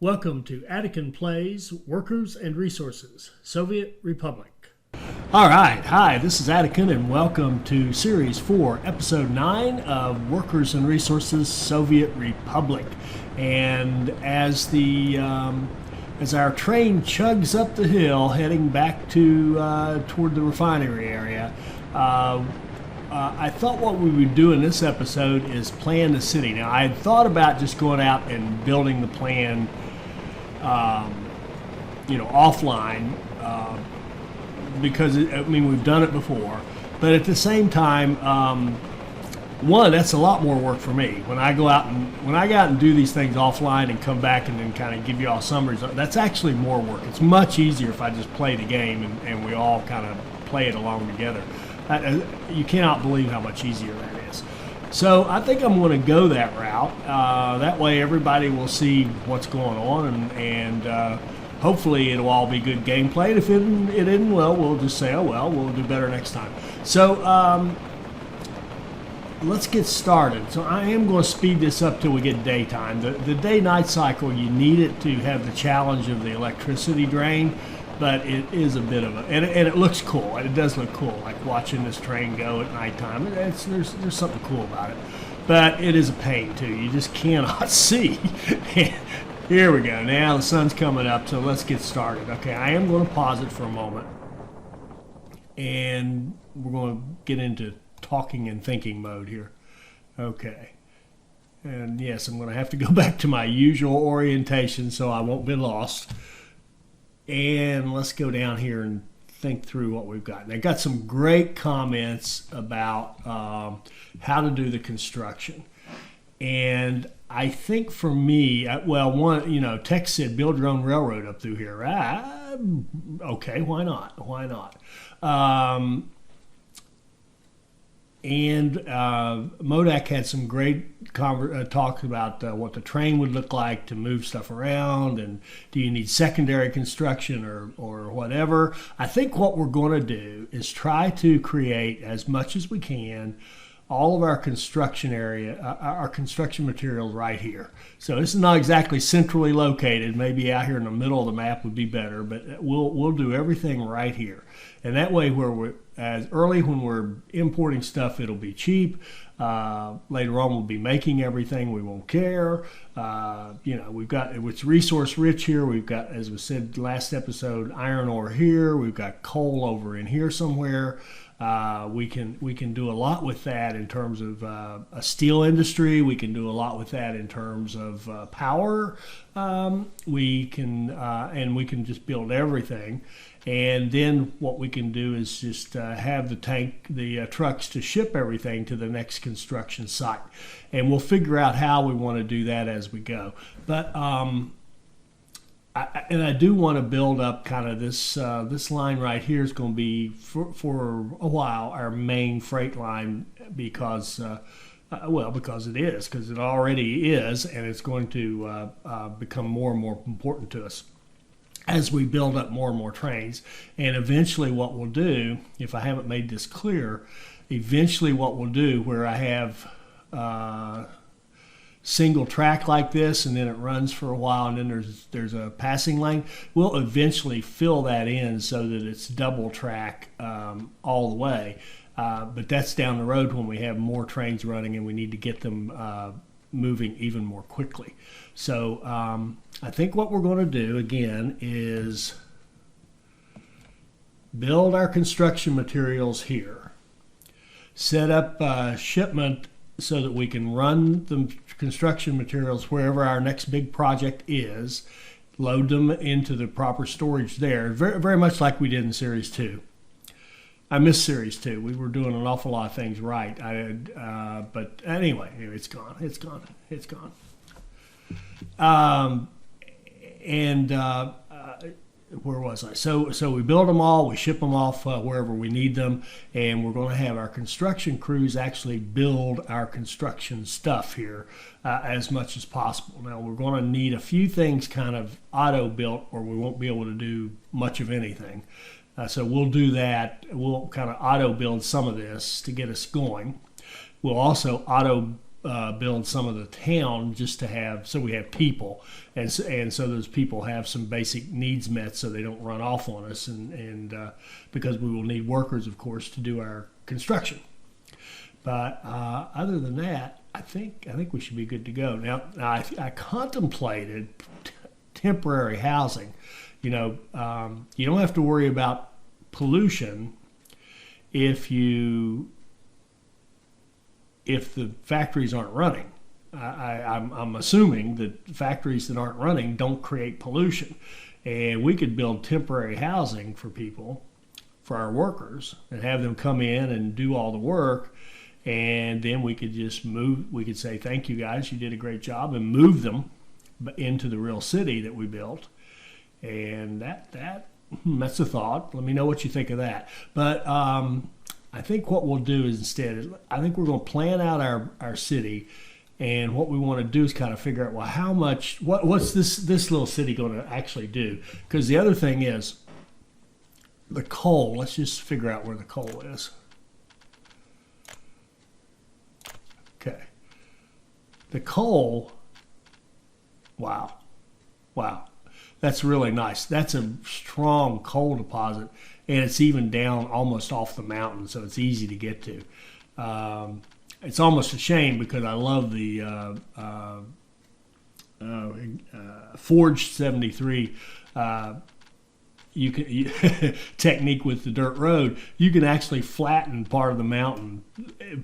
Welcome to Attican Plays Workers and Resources, Soviet Republic. All right, hi, this is Attican, and welcome to Series 4, Episode 9 of Workers and Resources, Soviet Republic. And as our train chugs up the hill, heading back to toward the refinery area, I thought what we would do in this episode is plan the city. Now, I had thought about just going out and building the plan offline, because we've done it before, but at the same time, one, that's a lot more work for me. When I go out and do these things offline and come back and then kind of give you all summaries, that's actually more work. It's much easier if I just play the game and we all kind of play it along together. You cannot believe how much easier that is. So I think I'm going to go that route. That way everybody will see what's going on, and hopefully it'll all be good gameplay. And if it isn't, well, we'll just say, oh well, we'll do better next time. So let's get started. So I am going to speed this up till we get daytime. The day-night cycle, you need it to have the challenge of the electricity drain, but it is a bit of a, and it looks cool. It does look cool, like watching this train go at nighttime. There's something cool about it, but it is a pain too. You just cannot see. Here we go. Now the sun's coming up, so let's get started. Okay, I am going to pause it for a moment, and we're going to get into talking and thinking mode here. Okay. And yes, I'm going to have to go back to my usual orientation so I won't be lost. And let's go down here and think through what we've got. And I got some great comments about how to do the construction. And I think for me, Tex said build your own railroad up through here. Okay, why not? Why not? And Modak had some great talks about what the train would look like to move stuff around, and do you need secondary construction or whatever. I think what we're going to do is try to create as much as we can all of our construction area, our construction materials right here. So this is not exactly centrally located. Maybe out here in the middle of the map would be better, but we'll do everything right here. And that way, as early when we're importing stuff, it'll be cheap. Later on, we'll be making everything. We won't care. It's resource rich here. We've got, as we said last episode, iron ore here. We've got coal over in here somewhere. We can do a lot with that in terms of a steel industry. We can do a lot with that in terms of power. We can just build everything. And then what we can do is just have the trucks to ship everything to the next construction site. And we'll figure out how we want to do that as we go. But I do want to build up kind of this line right here is going to be for a while our main freight line because it already is, and it's going to become more and more important to us as we build up more and more trains. And eventually what we'll do, if I haven't made this clear, where I have single track like this, and then it runs for a while, and then there's a passing lane, we'll eventually fill that in so that it's double track all the way. But that's down the road when we have more trains running and we need to get them moving even more quickly. So I think what we're going to do again is build our construction materials here, set up shipment so that we can run the construction materials wherever our next big project is, load them into the proper storage there, very, very much like we did in Series 2. I missed Series 2. We were doing an awful lot of things right. But anyway, it's gone. Where was I? So we build them all, we ship them off wherever we need them, and we're going to have our construction crews actually build our construction stuff here as much as possible. Now, we're going to need a few things kind of auto-built, or we won't be able to do much of anything. So we'll do that. We'll kind of auto-build some of this to get us going. We'll also auto build some of the town just to have, so we have people, and so those people have some basic needs met, so they don't run off on us, and because we will need workers, of course, to do our construction. But other than that, I think we should be good to go. Now I contemplated temporary housing. You don't have to worry about pollution if the factories aren't running. I'm assuming that factories that aren't running don't create pollution, and we could build temporary housing for people, for our workers, and have them come in and do all the work, and then we could just move. We could say, "Thank you guys, you did a great job," and move them into the real city that we built. And that's a thought. Let me know what you think of that. But I think what we'll do is instead, I think we're going to plan out our city, and what we want to do is kind of figure out, well, how much, what's this little city going to actually do? Because the other thing is the coal. Let's just figure out where the coal is. Okay. The coal, wow. That's really nice. That's a strong coal deposit, and it's even down almost off the mountain, so it's easy to get to. It's almost a shame because I love the Forged 73 technique with the dirt road. You can actually flatten part of the mountain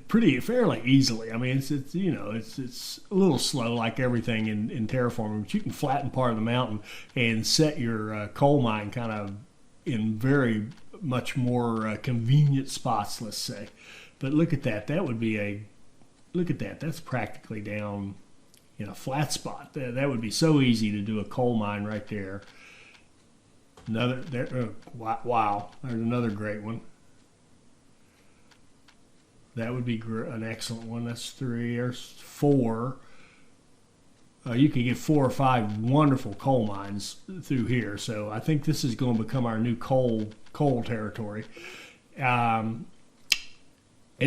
fairly easily. I mean, it's a little slow like everything in terraforming, but you can flatten part of the mountain and set your coal mine kind of in very much more convenient spots, let's say. But look at that. Look at that. That's practically down in a flat spot. That would be so easy to do a coal mine right there. Wow, there's another great one. That would be an excellent one. That's 3 or 4. You could get 4 or 5 wonderful coal mines through here. So I think this is going to become our new coal territory. And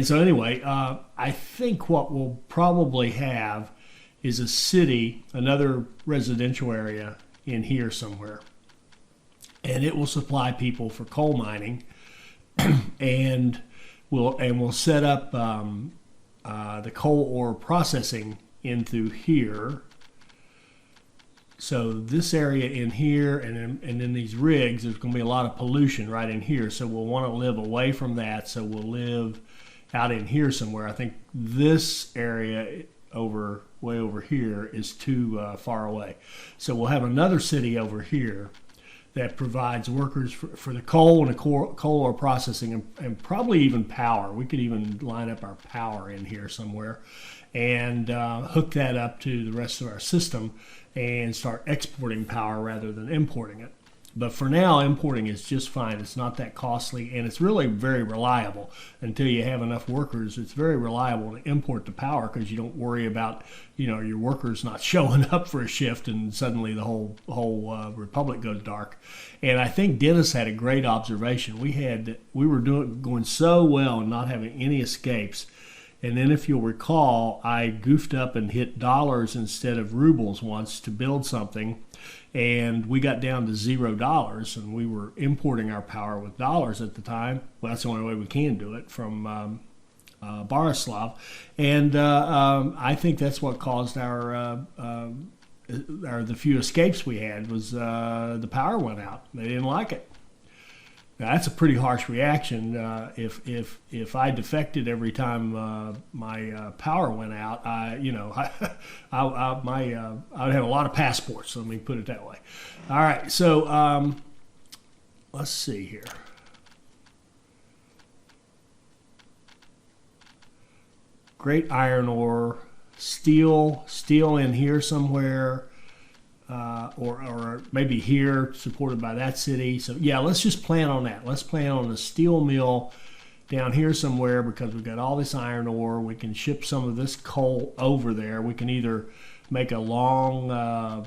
so anyway, I think what we'll probably have is a city, another residential area in here somewhere. And it will supply people for coal mining, and we'll set up the coal ore processing in through here. So this area in here, and then these rigs, there's going to be a lot of pollution right in here. So we'll want to live away from that. So we'll live out in here somewhere. I think this area way over here is too far away. So we'll have another city over here that provides workers for the coal and the coal ore processing, and probably even power. We could even line up our power in here somewhere and hook that up to the rest of our system and start exporting power rather than importing it. But for now, importing is just fine. It's not that costly, and it's really very reliable. Until you have enough workers, it's very reliable to import the power because you don't worry about, your workers not showing up for a shift and suddenly the whole republic goes dark. And I think Dennis had a great observation. We were going so well and not having any escapes. And then if you'll recall, I goofed up and hit dollars instead of rubles once to build something. And we got down to $0, and we were importing our power with dollars at the time. Well, that's the only way we can do it, from Borislav. And I think that's what caused the few escapes we had was the power went out. They didn't like it. Now, that's a pretty harsh reaction. If I defected every time my power went out, I would have a lot of passports. Let me put it that way. All right, so let's see here. Great iron ore, steel in here somewhere. Or maybe here, supported by that city. So yeah, let's just plan on that. Let's plan on the steel mill down here somewhere because we've got all this iron ore. We can ship some of this coal over there. We can either make a long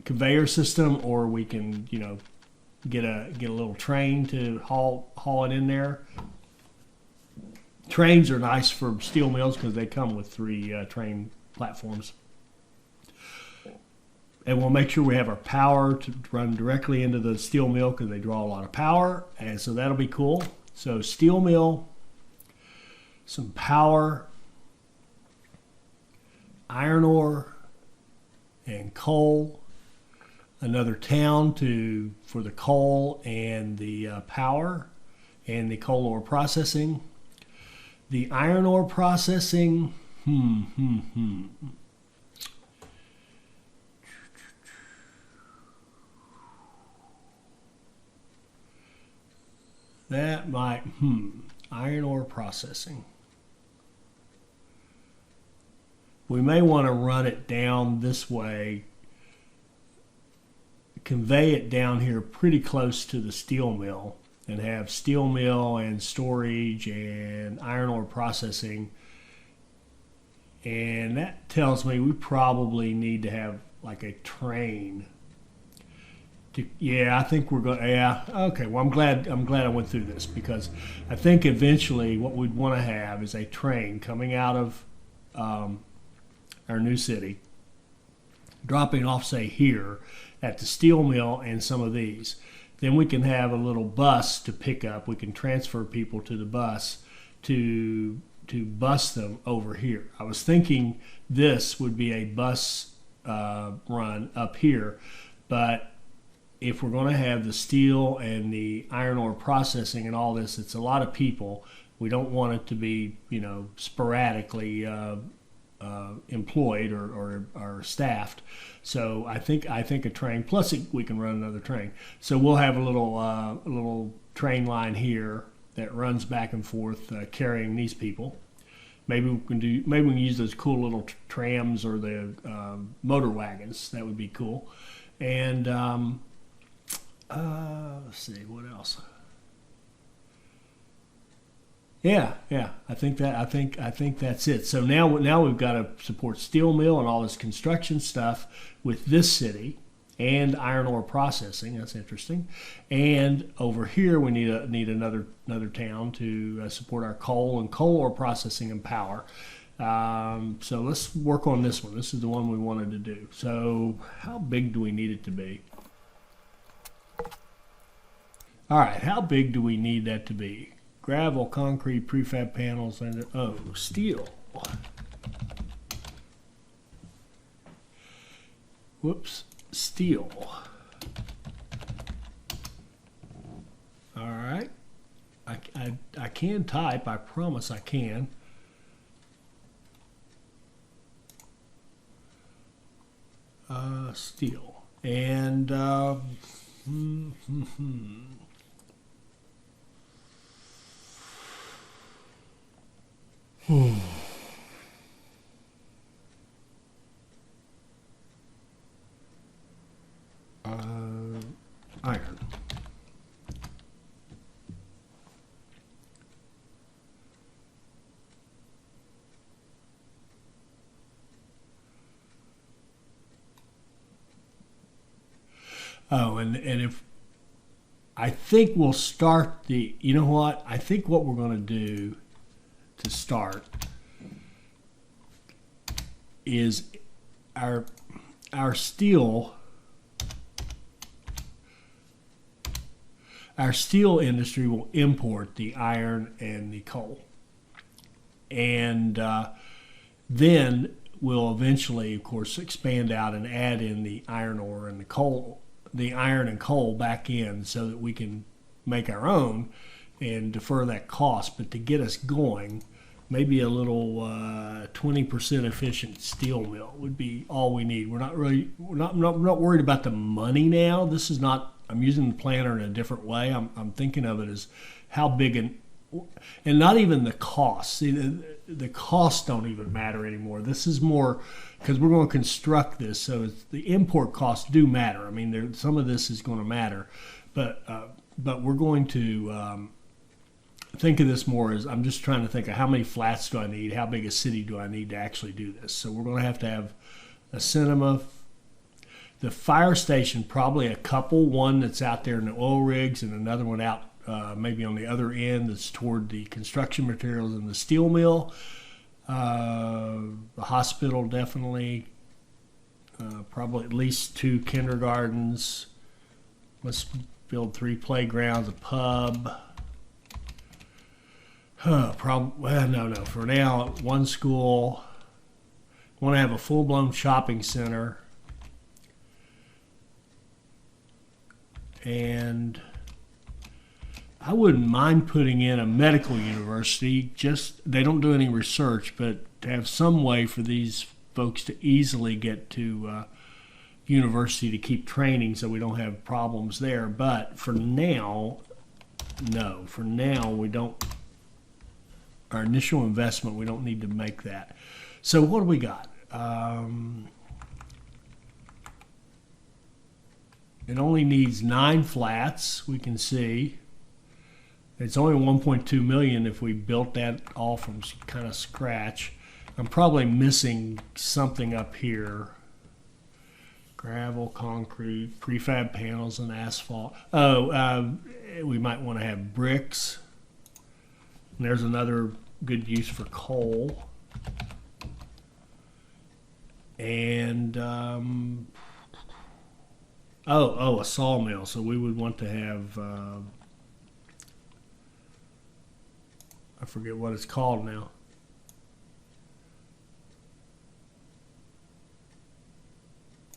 conveyor system, or we can, get a little train to haul it in there. trains are nice for steel mills because they come with 3 train platforms. And we'll make sure we have our power to run directly into the steel mill because they draw a lot of power. And so that'll be cool. So steel mill, some power, iron ore, and coal. Another town for the coal and the power and the coal ore processing. The iron ore processing, that might, iron ore processing. We may want to run it down this way, convey it down here pretty close to the steel mill, and have steel mill and storage and iron ore processing. And that tells me we probably need to have like a train. I think we're going. Yeah, okay. Well, I'm glad I went through this, because I think eventually what we'd want to have is a train coming out of our new city, dropping off, say, here at the steel mill and some of these. Then we can have a little bus to pick up. We can transfer people to the bus to bus them over here. I was thinking this would be a bus run up here, but if we're going to have the steel and the iron ore processing and all this, it's a lot of people. We don't want it to be, sporadically employed or staffed. So I think a train, plus we can run another train. So we'll have a little train line here that runs back and forth, carrying these people. Maybe we can use those cool little trams or the motor wagons. That would be cool. And let's see, what else? Yeah. I think that's it. So now we've got to support steel mill and all this construction stuff with this city and iron ore processing. That's interesting. And over here we need another town to support our coal ore processing and power. So let's work on this one. This is the one we wanted to do. So how big do we need it to be? All right, how big do we need that to be? Gravel, concrete, prefab panels, and steel. Whoops, steel. All right, I can type. I promise I can. Steel and. Iron. Oh, and if I think we'll start you know what? I think what we're going to do to start is our steel industry will import the iron and the coal, and then we'll eventually, of course, expand out and add in the iron ore and the iron and coal back in, so that we can make our own and defer that cost. But to get us going, maybe a little 20% efficient steel mill would be all we need. We're not worried about the money now. This is not. I'm using the planner in a different way. I'm thinking of it as how big and not even the cost. See, the costs don't even matter anymore. This is more because we're going to construct this, so the import costs do matter. I mean, some of this is going to matter, but we're going to think of this more as, I'm just trying to think of how many flats do I need, how big a city do I need to actually do this. So we're going to have a cinema, the fire station, probably a couple, one that's out there in the oil rigs and another one out maybe on the other end that's toward the construction materials and the steel mill. The hospital definitely. Probably at least 2 kindergartens. Let's build 3 playgrounds, a pub. No. For now, 1 school. Want to have a full-blown shopping center. And I wouldn't mind putting in a medical university. Just they don't do any research, but to have some way for these folks to easily get to university to keep training so we don't have problems there. But for now, no. For now, we don't. Our initial investment, we don't need to make that. So what do we got? It only needs 9 flats, we can see. It's only 1.2 million if we built that all from kind of scratch. I'm probably missing something up here. Gravel, concrete, prefab panels, and asphalt. We might want to have bricks. And there's another good use for coal. And, a sawmill. So we would want to have, I forget what it's called now.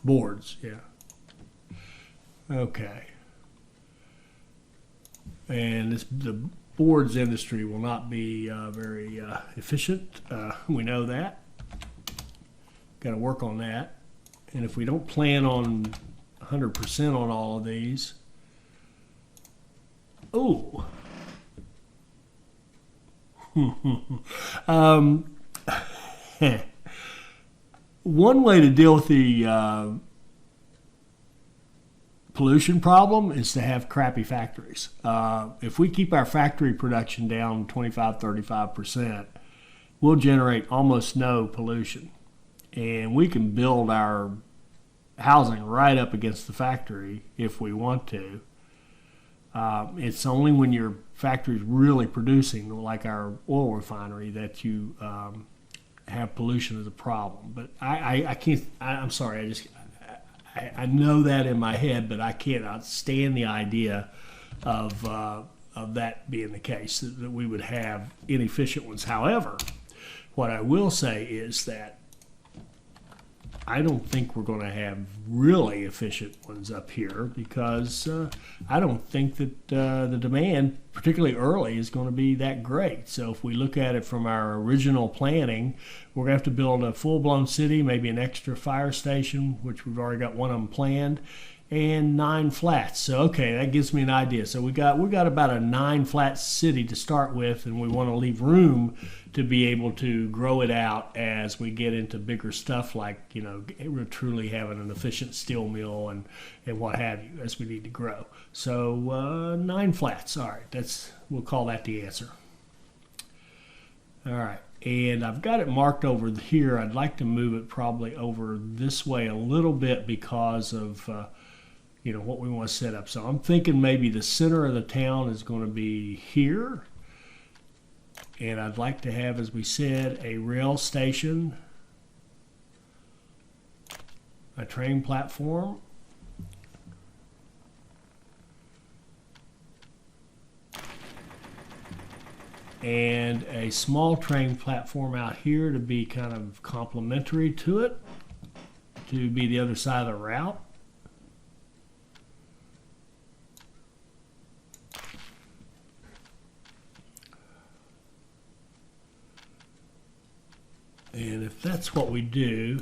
Boards, yeah. Okay. And the boards industry will not be very efficient. We know that. Got to work on that. And if we don't plan on 100% on all of these, one way to deal with the pollution problem is to have crappy factories. If we keep our factory production down 25-35%, we'll generate almost no pollution. And we can build our housing right up against the factory if we want to. It's only when your factory is really producing, like our oil refinery, that you have pollution as a problem. But I can't. I'm sorry. I know that in my head, but I cannot stand the idea of that being the case, that we would have inefficient ones. However, what I will say is that I don't think we're going to have really efficient ones up here because I don't think that the demand, particularly early, is going to be that great. So if we look at it from our original planning, we're going to have to build a full-blown city, maybe an extra fire station, which we've already got one of them planned, and 9 flats. So okay, that gives me an idea. So we got about a 9-flat city to start with, and we want to leave room to be able to grow it out as we get into bigger stuff, like, we're truly having an efficient steel mill and what have you, as we need to grow. So 9 flats. All right, we'll call that the answer. All right, and I've got it marked over here. I'd like to move it probably over this way a little bit because of what we want to set up. So I'm thinking maybe the center of the town is going to be here. And I'd like to have, as we said, a rail station, a train platform, and a small train platform out here to be kind of complementary to it, to be the other side of the route. And if that's what we do,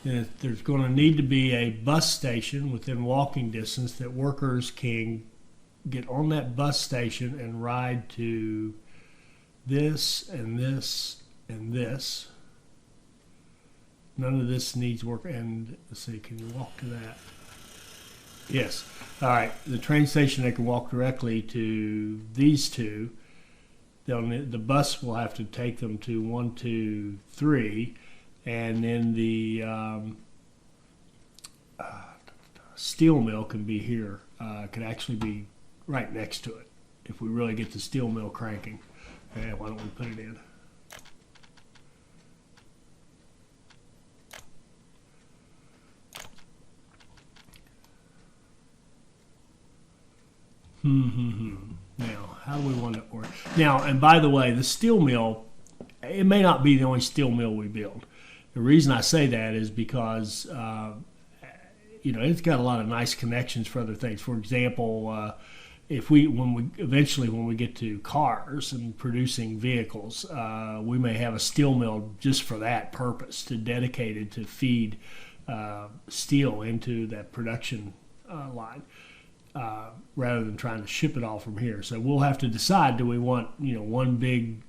then there's going to need to be a bus station within walking distance that workers can get on that bus station and ride to this and this and this. None of this needs work. And let's see, can you walk to that? Yes. All right. The train station, they can walk directly to these two. The bus will have to take them to 1, 2, 3, and then the steel mill can be here. Could actually be right next to it if we really get the steel mill cranking. Okay, why don't we put it in? Now, how do we want it to work? Now, and by the way, the steel mill, it may not be the only steel mill we build. The reason I say that is because it's got a lot of nice connections for other things. For example, when we get to cars and producing vehicles, we may have a steel mill just for that purpose, dedicated to feed steel into that production line. Rather than trying to ship it all from here. So we'll have to decide, do we want one big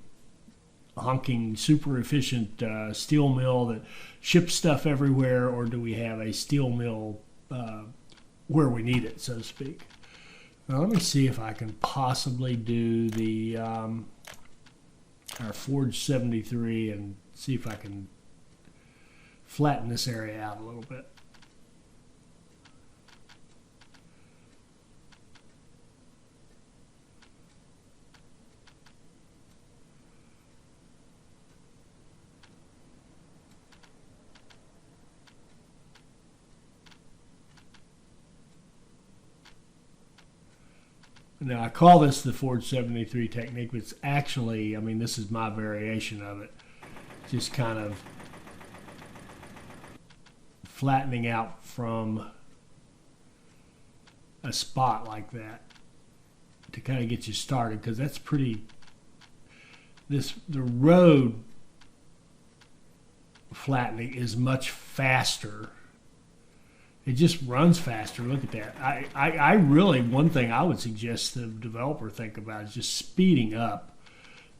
honking super efficient steel mill that ships stuff everywhere, or do we have a steel mill where we need it, so to speak? Now let me see if I can possibly do the our Forge 73 and see if I can flatten this area out a little bit. Now, I call this the Forge 73 technique, but it's actually, this is my variation of it. Just kind of flattening out from a spot like that to kind of get you started, because that's pretty, the road flattening is much faster. It just runs faster. Look at that. I really, one thing I would suggest the developer think about is just speeding up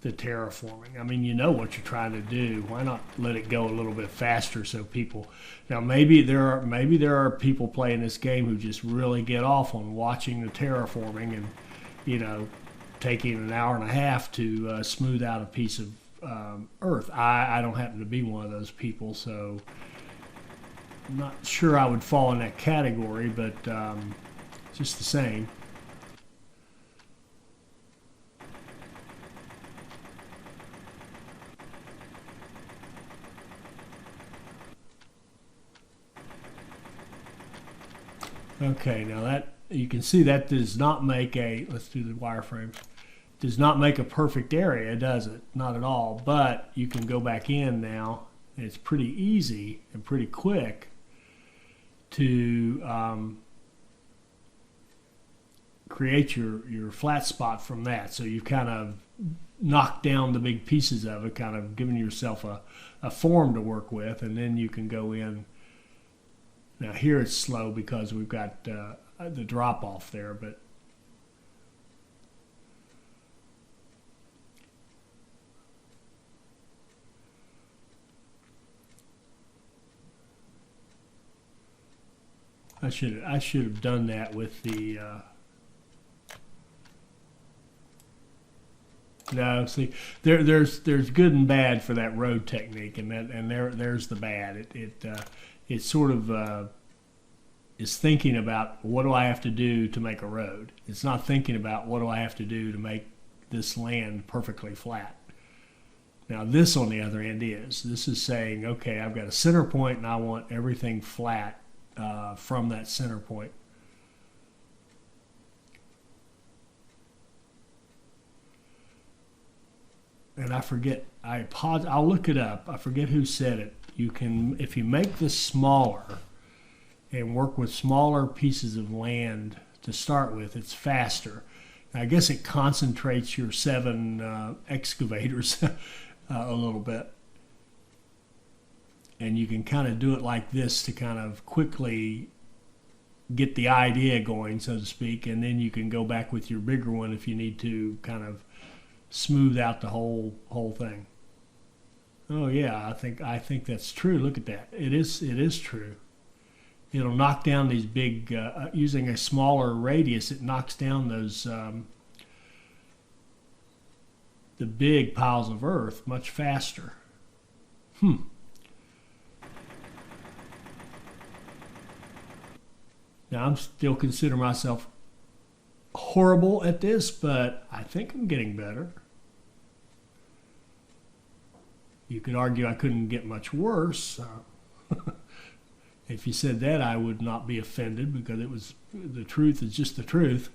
the terraforming. You know what you're trying to do. Why not let it go a little bit faster so people, now maybe there are people playing this game who just really get off on watching the terraforming and, taking an hour and a half to smooth out a piece of earth. I don't happen to be one of those people, so I'm not sure I would fall in that category, but just the same. Okay, now that you can see that does not make let's do the wireframes, does not make a perfect area, does it? Not at all, but you can go back in now, and it's pretty easy and pretty quick to create your flat spot from that. So you've kind of knocked down the big pieces of it, kind of giving yourself a form to work with, and then you can go in. Now here it's slow because we've got the drop off there, but I should have done that with the no, see, there's good and bad for that road technique, and there's the bad. It sort of is thinking about, what do I have to do to make a road? It's not thinking about, what do I have to do to make this land perfectly flat. Now this, on the other end, this is saying, okay, I've got a center point and I want everything flat from that center point. And I forget, I'll look it up. I forget who said it. You can, if you make this smaller and work with smaller pieces of land to start with, it's faster. I guess it concentrates your 7 excavators a little bit. And you can kind of do it like this to kind of quickly get the idea going, so to speak, and then you can go back with your bigger one if you need to kind of smooth out the whole thing. Oh yeah, I think that's true. Look at that. It is true. It'll knock down these big, using a smaller radius, it knocks down those the big piles of earth much faster. Now Now, I'm still consider myself horrible at this, but I think I'm getting better. You could argue I couldn't get much worse. If you said that, I would not be offended because it was the truth is just the truth.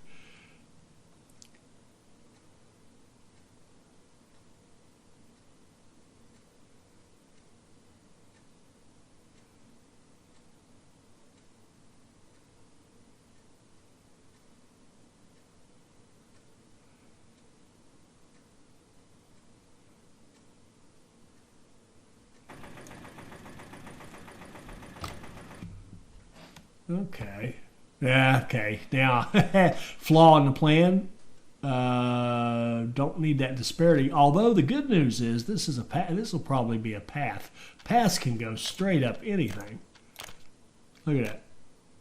Okay. Yeah, okay. Now, flaw in the plan. Don't need that disparity. Although the good news is this is a path. This will probably be a path. Paths can go straight up anything. Look at that.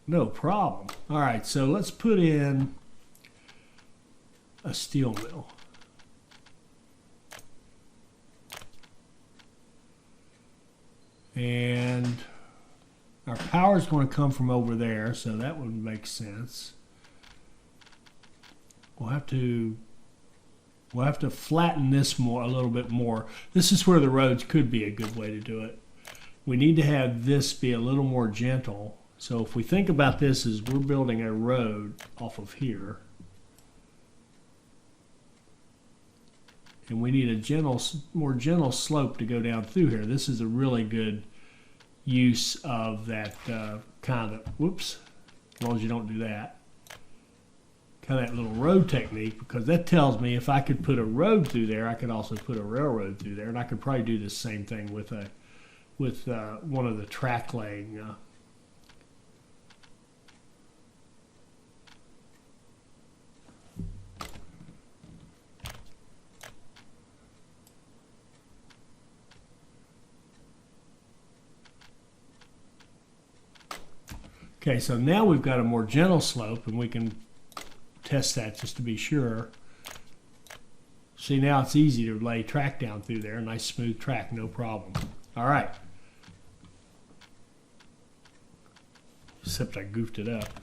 No problem. All right, so let's put in a steel mill. And our power is going to come from over there, so that would make sense. We'll have to flatten this more, a little bit more. This is where the roads could be a good way to do it. We need to have this be a little more gentle. So if we think about this as we're building a road off of here, and we need a more gentle slope to go down through here. This is a really good use of that kind of, whoops, as long as you don't do that, kind of that little road technique, because that tells me if I could put a road through there, I could also put a railroad through there, and I could probably do the same thing with one of the track laying. Okay, so now we've got a more gentle slope, and we can test that just to be sure. See, now it's easy to lay track down through there. Nice smooth track, no problem. All right. Except I goofed it up.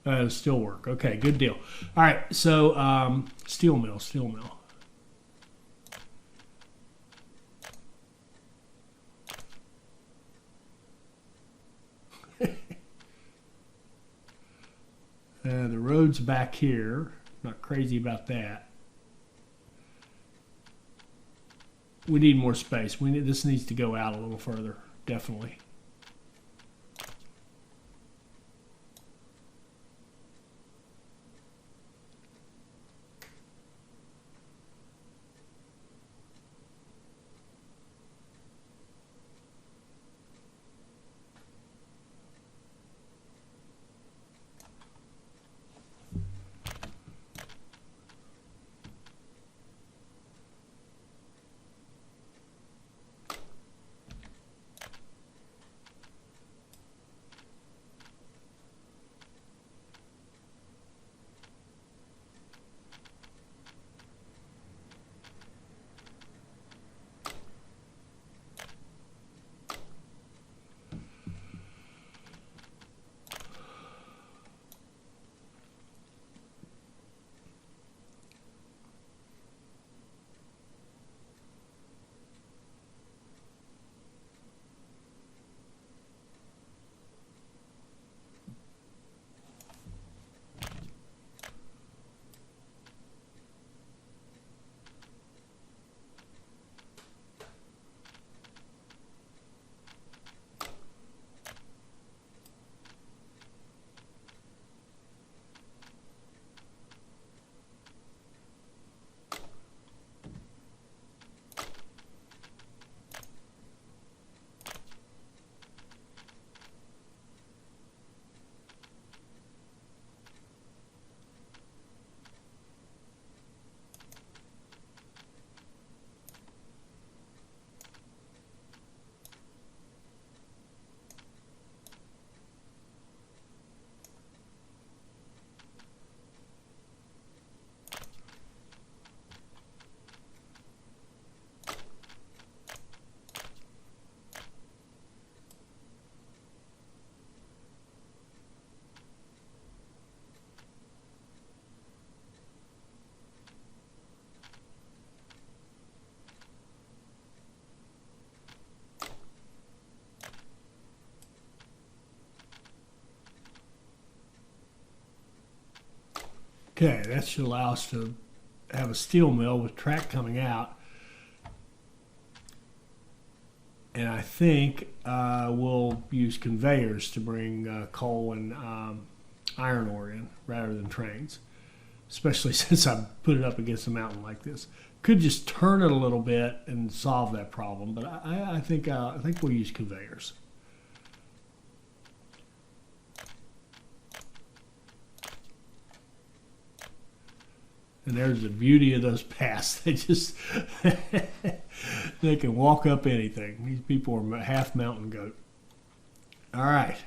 It'll still work. Okay, good deal. All right, so steel mill. The road's back here. Not crazy about that. We need more space. This needs to go out a little further, definitely. Okay, that should allow us to have a steel mill with track coming out. And I think we'll use conveyors to bring coal and iron ore in rather than trains, especially since I put it up against a mountain like this. Could just turn it a little bit and solve that problem, but I think we'll use conveyors. And there's the beauty of those paths. They just they can walk up anything. These people are half mountain goat. All right.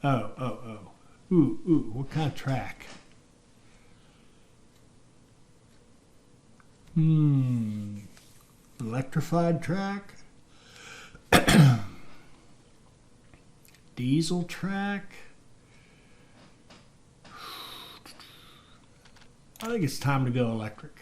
Oh. Ooh, what kind of track? Electrified track? Diesel track? I think it's time to go electric.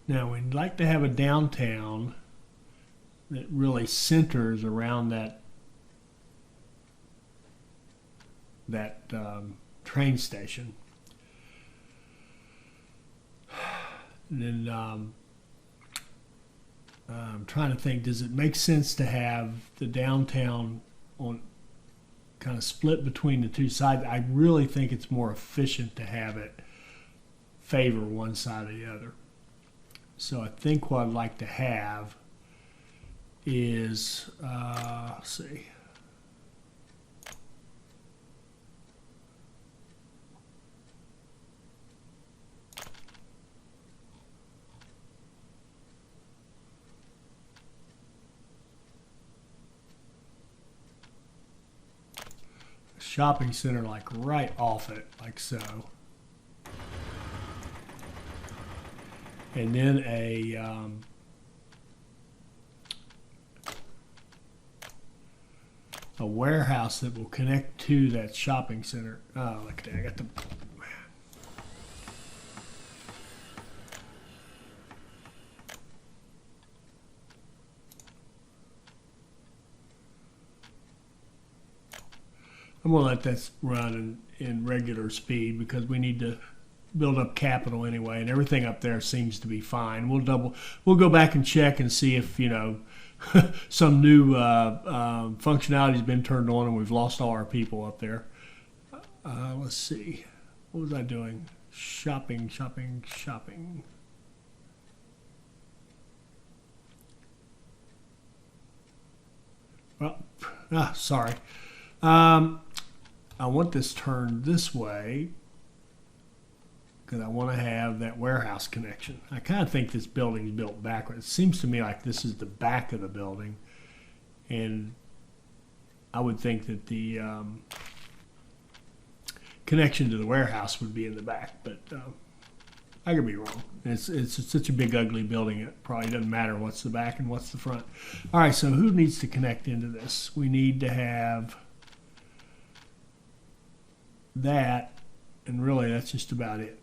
Now we'd like to have a downtown that really centers around that train station. And then I'm trying to think, does it make sense to have the downtown on kind of split between the two sides? I really think it's more efficient to have it favor one side or the other. So I think what I'd like to have is, let's see. Shopping center like right off it, like so. And then a warehouse that will connect to that shopping center. Oh, look at that! I got the. I'm gonna let that run in regular speed because we need to build up capital anyway, and everything up there seems to be fine. We'll go back and check and see if some new functionality has been turned on and we've lost all our people up there. Let's see, what was I doing? Shopping. Well, sorry. I want this turned this way because I want to have that warehouse connection. I kind of think this building is built backwards. It seems to me like this is the back of the building, and I would think that the connection to the warehouse would be in the back, but I could be wrong. It's such a big, ugly building, it probably doesn't matter what's the back and what's the front. All right, so who needs to connect into this? We need to have that, and really that's just about it.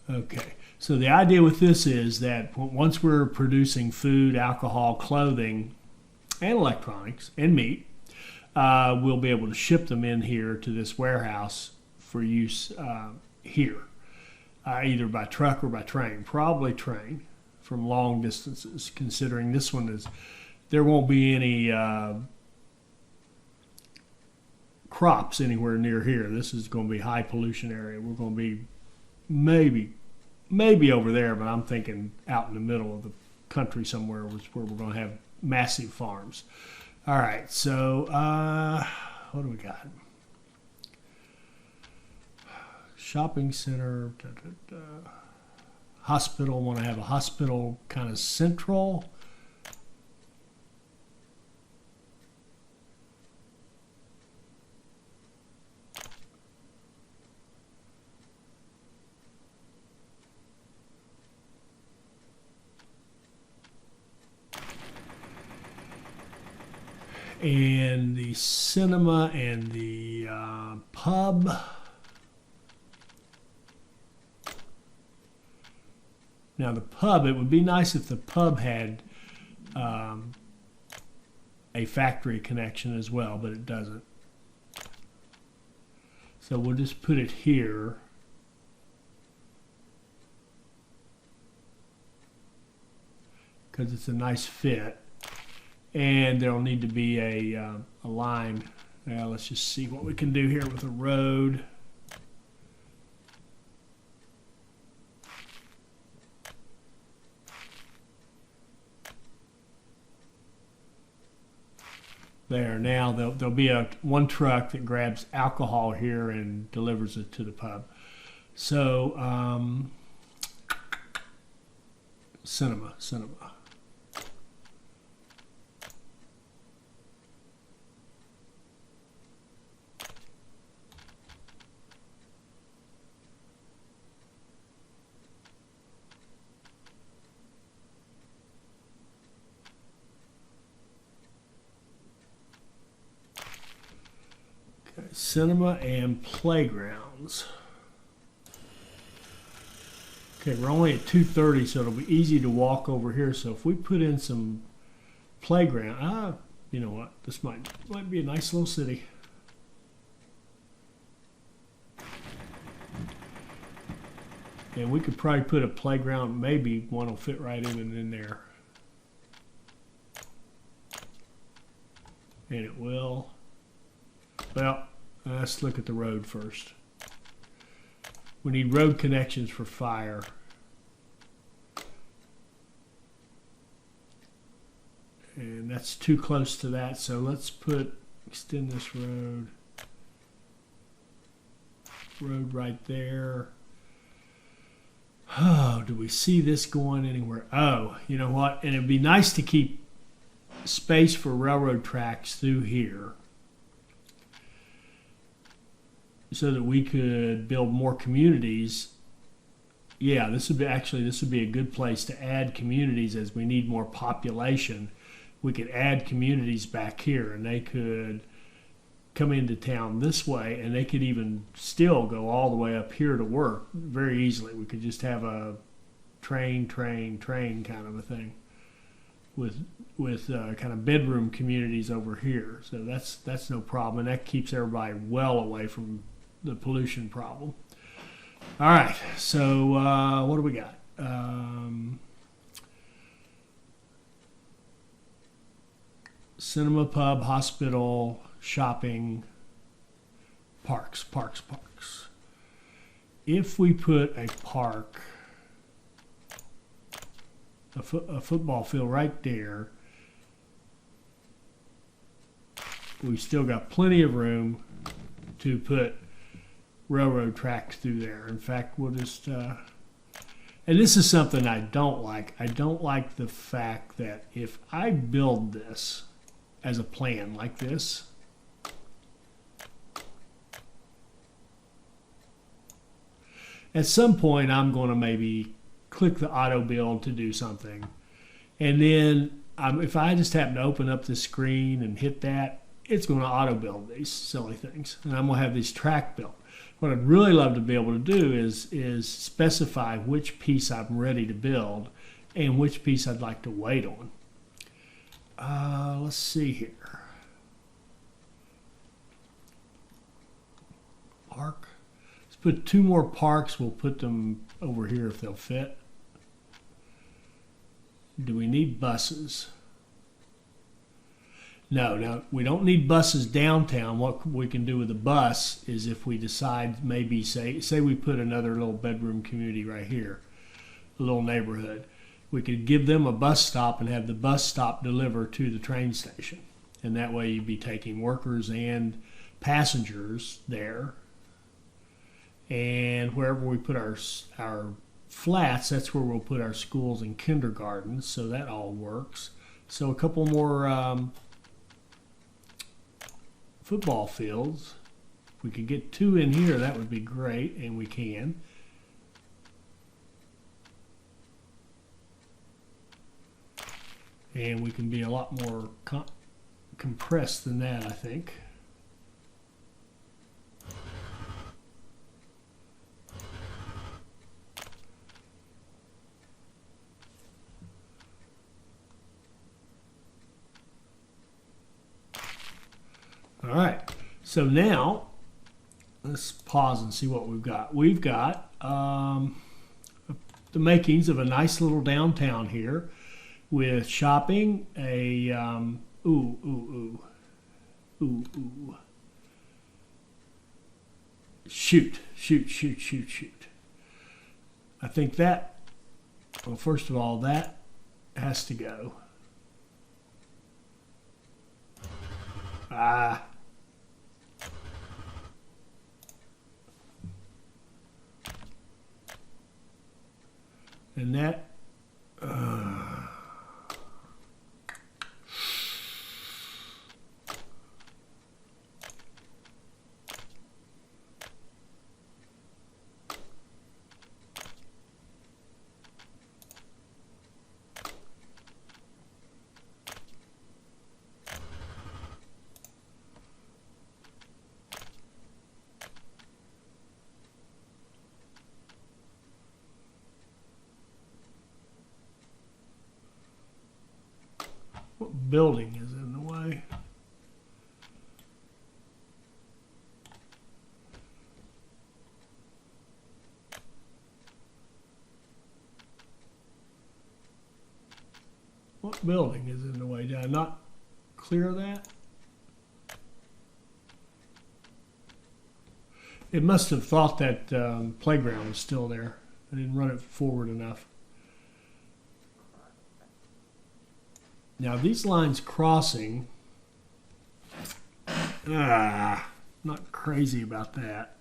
Okay, so the idea with this is that once we're producing food, alcohol, clothing, and electronics, and meat, we'll be able to ship them in here to this warehouse for use here, either by truck or by train. Probably train from long distances, considering this one is, there won't be any crops anywhere near here. This is going to be high pollution area. We're going to be maybe over there, but I'm thinking out in the middle of the country somewhere where we're going to have massive farms. All right, so what do we got? Shopping center, hospital. Want to have a hospital kind of central. And the cinema and the pub. Now the pub, it would be nice if the pub had a factory connection as well, but it doesn't. So we'll just put it here. Because it's a nice fit. And there'll need to be a line. Now let's just see what we can do here with a road. There, now there'll be one truck that grabs alcohol here and delivers it to the pub. So, cinema. Cinema and playgrounds. Okay, we're only at 2:30, so it'll be easy to walk over here. So if we put in some playground, you know what? This might be a nice little city. And we could probably put a playground, maybe one will fit right even in there. And it will. Well, let's look at the road first. We need road connections for fire. And that's too close to that, so let's extend this road right there. Oh, do we see this going anywhere? Oh, you know what? And it'd be nice to keep space for railroad tracks through here, so that we could build more communities. Yeah, this would be a good place to add communities as we need more population. We could add communities back here, and they could come into town this way, and they could even still go all the way up here to work very easily. We could just have a train kind of a thing with kind of bedroom communities over here. So that's no problem, and that keeps everybody well away from the pollution problem. All right, so what do we got? Cinema, pub, hospital, shopping, parks. If we put a park, a football field right there, we've still got plenty of room to put railroad tracks through there. In fact, we'll just, and this is something I don't like. I don't like the fact that if I build this as a plan like this, at some point I'm going to maybe click the auto build to do something. And then if I just happen to open up the screen and hit that, it's going to auto build these silly things. And I'm going to have this track built. What I'd really love to be able to do is specify which piece I'm ready to build and which piece I'd like to wait on. Let's see here. Park. Let's put 2 more parks. We'll put them over here if they'll fit. Do we need buses? No, we don't need buses downtown. What we can do with a bus is if we decide maybe, say we put another little bedroom community right here, a little neighborhood. We could give them a bus stop and have the bus stop deliver to the train station. And that way you'd be taking workers and passengers there. And wherever we put our flats, that's where we'll put our schools and kindergartens, so that all works. So a couple more football fields. If we could get 2 in here, that would be great, and we can. And we can be a lot more compressed than that, I think. All right, so now let's pause and see what we've got. We've got the makings of a nice little downtown here with shopping, a shoot. I think that, well, first of all, that has to go. And that, what building is in the way? What building is in the way? Did I not clear that? It must have thought that playground was still there. I didn't run it forward enough. Now these lines crossing, not crazy about that.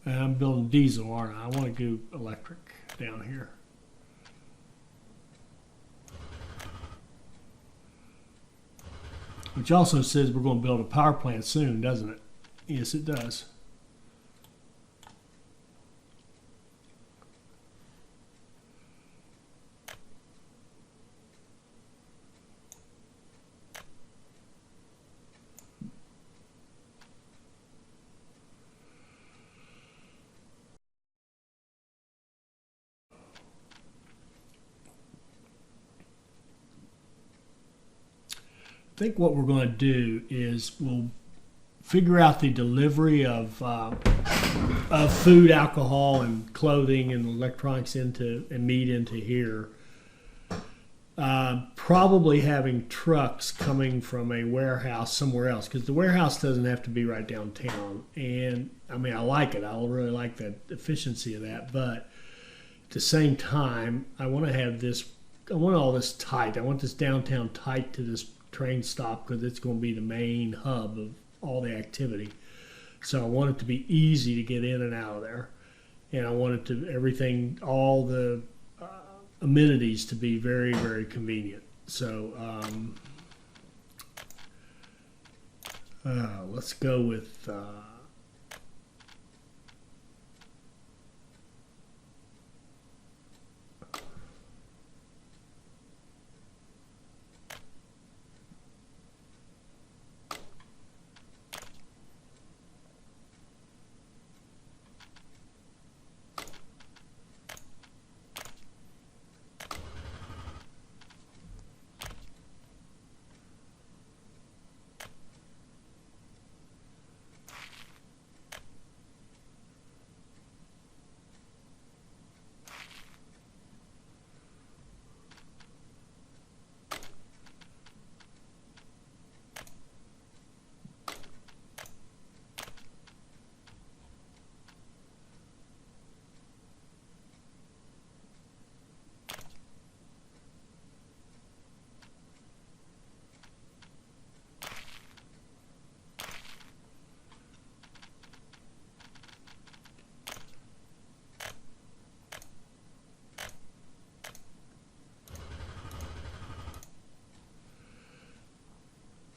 And I'm building diesel, aren't I? I want to go electric down here. Which also says we're going to build a power plant soon, doesn't it? Yes, it does. think what we're going to do is we'll figure out the delivery of food, alcohol, and clothing and electronics into and meat into here. Probably having trucks coming from a warehouse somewhere else, because the warehouse doesn't have to be right downtown. And I mean, I like it. I really like the efficiency of that. But at the same time, I want to have this. I want all this tight. I want this downtown tight to this train stop, because it's going to be the main hub of all the activity. So I want it to be easy to get in and out of there, and I want it to everything, all the amenities to be very, very convenient. So let's go with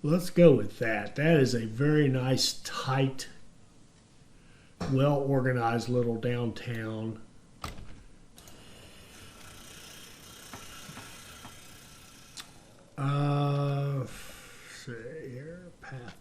let's go with that. That is a very nice, tight, well-organized little downtown. Let's see here, path.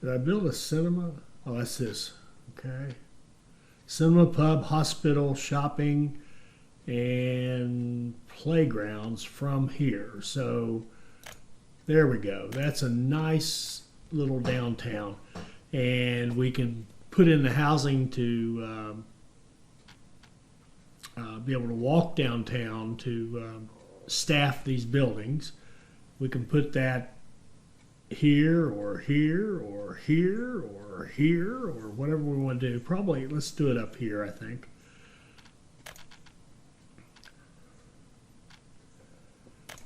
Did I build a cinema? Oh, that's this. Okay. Cinema, pub, hospital, shopping, and playgrounds from here. So there we go. That's a nice little downtown. And we can put in the housing to be able to walk downtown to staff these buildings. We can put that here or here or here or here or whatever we want to do. Probably let's do it up here, I think.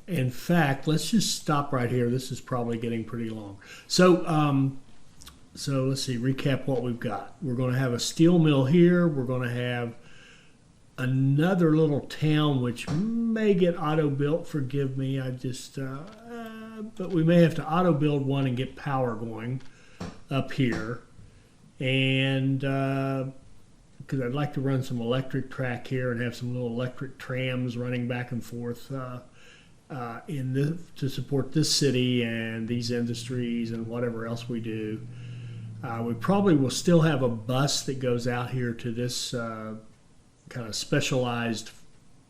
In fact, let's just stop right here. This is probably getting pretty long. So let's see, recap what we've got. We're going to have a steel mill here. We're going to have another little town which may get auto built. Forgive me, I just but we may have to auto build one and get power going up here. And because I'd like to run some electric track here and have some little electric trams running back and forth to support this city and these industries and whatever else we do. We probably will still have a bus that goes out here to this kind of specialized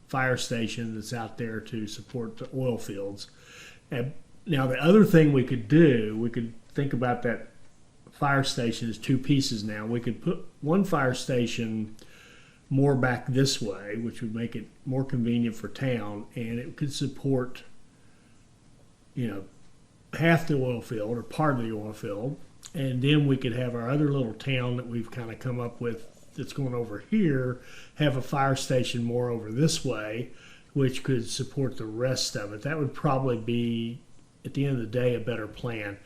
fire station that's out there to support the oil fields. And now the other thing we could do, we could think about that fire station as two pieces now. We could put one fire station more back this way, which would make it more convenient for town, and it could support, half the oil field or part of the oil field. And then we could have our other little town that we've kind of come up with that's going over here, have a fire station more over this way, which could support the rest of it. That would probably be, at the end of the day, a better plan.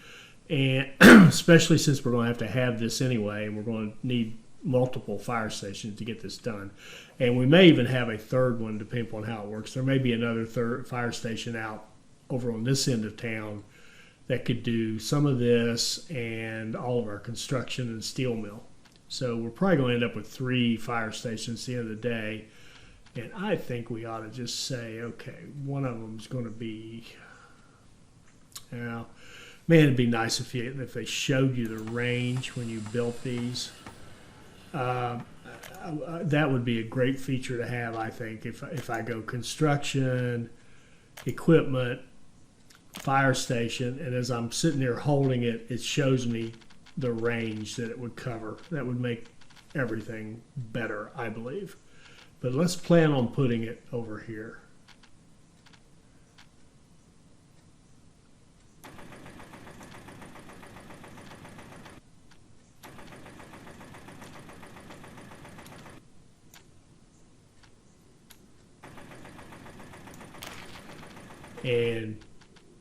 And especially since we're going to have this anyway, and we're going to need multiple fire stations to get this done. And we may even have a third one, depending on how it works. There may be another third fire station out over on this end of town that could do some of this and all of our construction and steel mill. So we're probably going to end up with 3 fire stations at the end of the day. And I think we ought to just say, okay, one of them is going to be, man, it'd be nice if they showed you the range when you built these. That would be a great feature to have, I think, if I go construction, equipment, fire station, and as I'm sitting there holding it, it shows me the range that it would cover. That would make everything better, I believe. But let's plan on putting it over here. And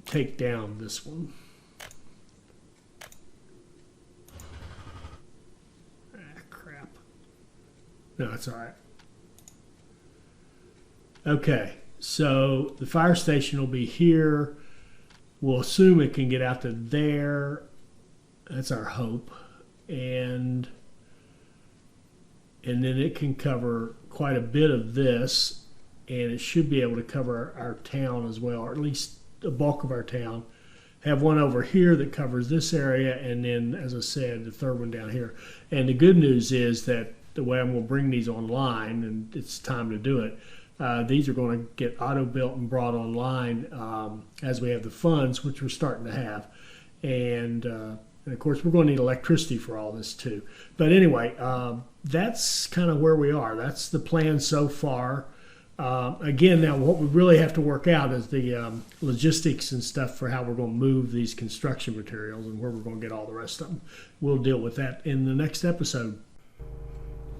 take down this one. Crap. No, it's all right. Okay, so the fire station will be here. We'll assume it can get out to there. That's our hope. And then it can cover quite a bit of this, and it should be able to cover our town as well, or at least the bulk of our town. Have one over here that covers this area, and then, as I said, the third one down here. And the good news is that the way I'm going to bring these online, and it's time to do it, these are going to get auto-built and brought online as we have the funds, which we're starting to have. And of course, we're going to need electricity for all this too. But anyway, that's kind of where we are. That's the plan so far. Again, now what we really have to work out is the logistics and stuff for how we're going to move these construction materials and where we're going to get all the rest of them. We'll deal with that in the next episode.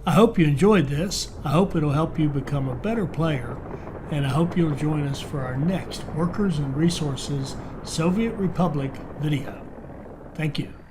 I hope you enjoyed this. I hope it'll help you become a better player, and I hope you'll join us for our next Workers and Resources Soviet Republic video. Thank you.